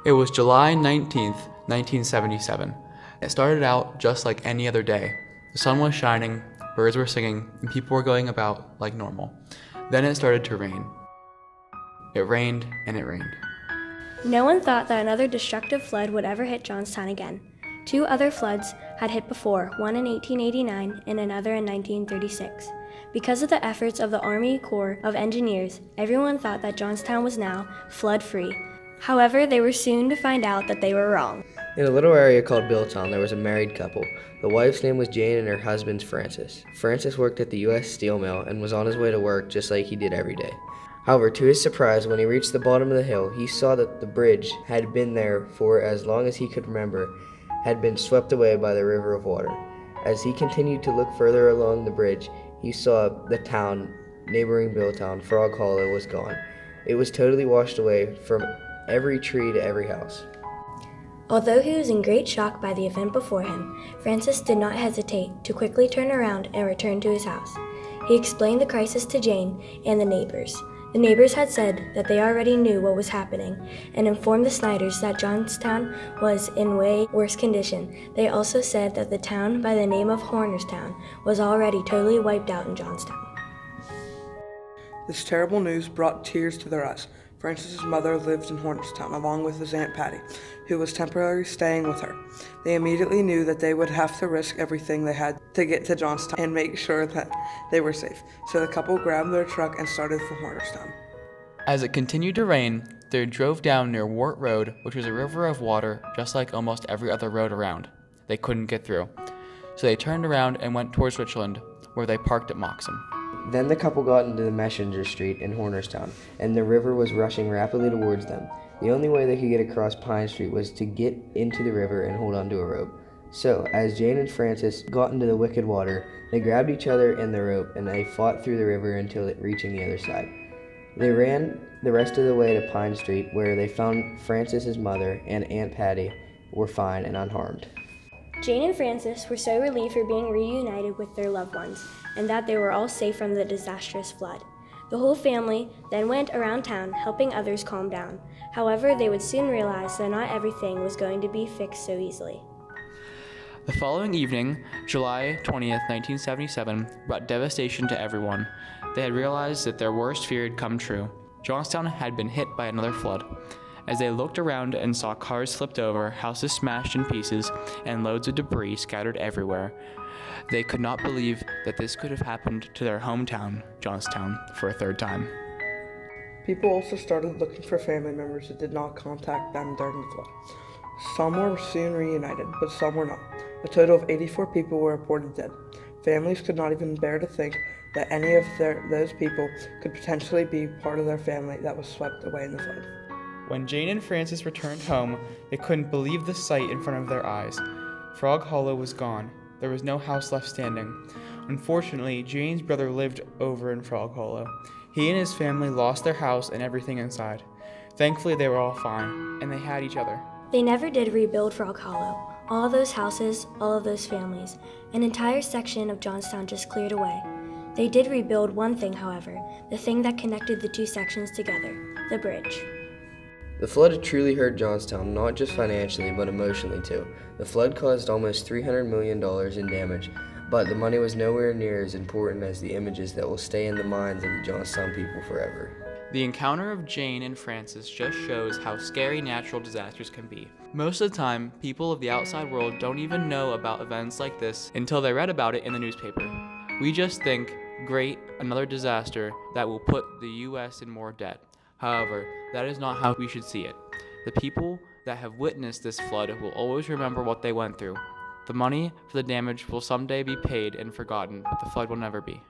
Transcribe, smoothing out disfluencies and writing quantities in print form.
It was July 19th, 1977. It started out just like any other day. The sun was shining, birds were singing, and people were going about like normal. Then it started to rain. It rained and it rained. No one thought that another destructive flood would ever hit Johnstown again. 2 other floods had hit before, one in 1889 and another in 1936. Because of the efforts of the Army Corps of Engineers, everyone thought that Johnstown was now flood-free. However, they were soon to find out that they were wrong. In a little area called Billtown, there was a married couple. The wife's name was Jane and her husband's Francis. Francis worked at the U.S. steel mill and was on his way to work just like he did every day. However, to his surprise, when he reached the bottom of the hill, he saw that the bridge had been there for as long as he could remember, had been swept away by the river of water. As he continued to look further along the bridge, he saw the town neighboring Billtown, Frog Hollow, was gone. It was totally washed away from every tree to every house. Although he was in great shock by the event before him, Francis did not hesitate to quickly turn around and return to his house. He explained the crisis to Jane and the neighbors. The neighbors had said that they already knew what was happening and informed the Snyders that Johnstown was in way worse condition. They also said that the town by the name of Hornerstown was already totally wiped out in Johnstown. This terrible news brought tears to their eyes. Francis's mother lived in Hornerstown along with his Aunt Patty, who was temporarily staying with her. They immediately knew that they would have to risk everything they had to get to Johnstown and make sure that they were safe. So the couple grabbed their truck and started for Hornerstown. As it continued to rain, they drove down near Wart Road, which was a river of water just like almost every other road around. They couldn't get through. So they turned around and went towards Richland, where they parked at Moxham. Then the couple got into the Messenger Street in Hornerstown, and the river was rushing rapidly towards them. The only way they could get across Pine Street was to get into the river and hold onto a rope. So, as Jane and Francis got into the wicked water, they grabbed each other and the rope, and they fought through the river until reaching the other side. They ran the rest of the way to Pine Street, where they found Francis's mother and Aunt Patty were fine and unharmed. Jane and Francis were so relieved for being reunited with their loved ones and that they were all safe from the disastrous flood. The whole family then went around town helping others calm down. However, they would soon realize that not everything was going to be fixed so easily. The following evening, July 20th, 1977, brought devastation to everyone. They had realized that their worst fear had come true. Johnstown had been hit by another flood. As they looked around and saw cars flipped over, houses smashed in pieces, and loads of debris scattered everywhere, they could not believe that this could have happened to their hometown, Johnstown, for a third time. People also started looking for family members that did not contact them during the flood. Some were soon reunited, but some were not. A total of 84 people were reported dead. Families could not even bear to think that any of those people could potentially be part of their family that was swept away in the flood. When Jane and Francis returned home, they couldn't believe the sight in front of their eyes. Frog Hollow was gone. There was no house left standing. Unfortunately, Jane's brother lived over in Frog Hollow. He and his family lost their house and everything inside. Thankfully, they were all fine, and they had each other. They never did rebuild Frog Hollow. All of those houses, all of those families, an entire section of Johnstown just cleared away. They did rebuild one thing, however, the thing that connected the two sections together, the bridge. The flood had truly hurt Johnstown, not just financially, but emotionally too. The flood caused almost $300 million in damage, but the money was nowhere near as important as the images that will stay in the minds of the Johnstown people forever. The encounter of Jane and Francis just shows how scary natural disasters can be. Most of the time, people of the outside world don't even know about events like this until they read about it in the newspaper. We just think, great, another disaster that will put the U.S. in more debt. However, that is not how we should see it. The people that have witnessed this flood will always remember what they went through. The money for the damage will someday be paid and forgotten, but the flood will never be.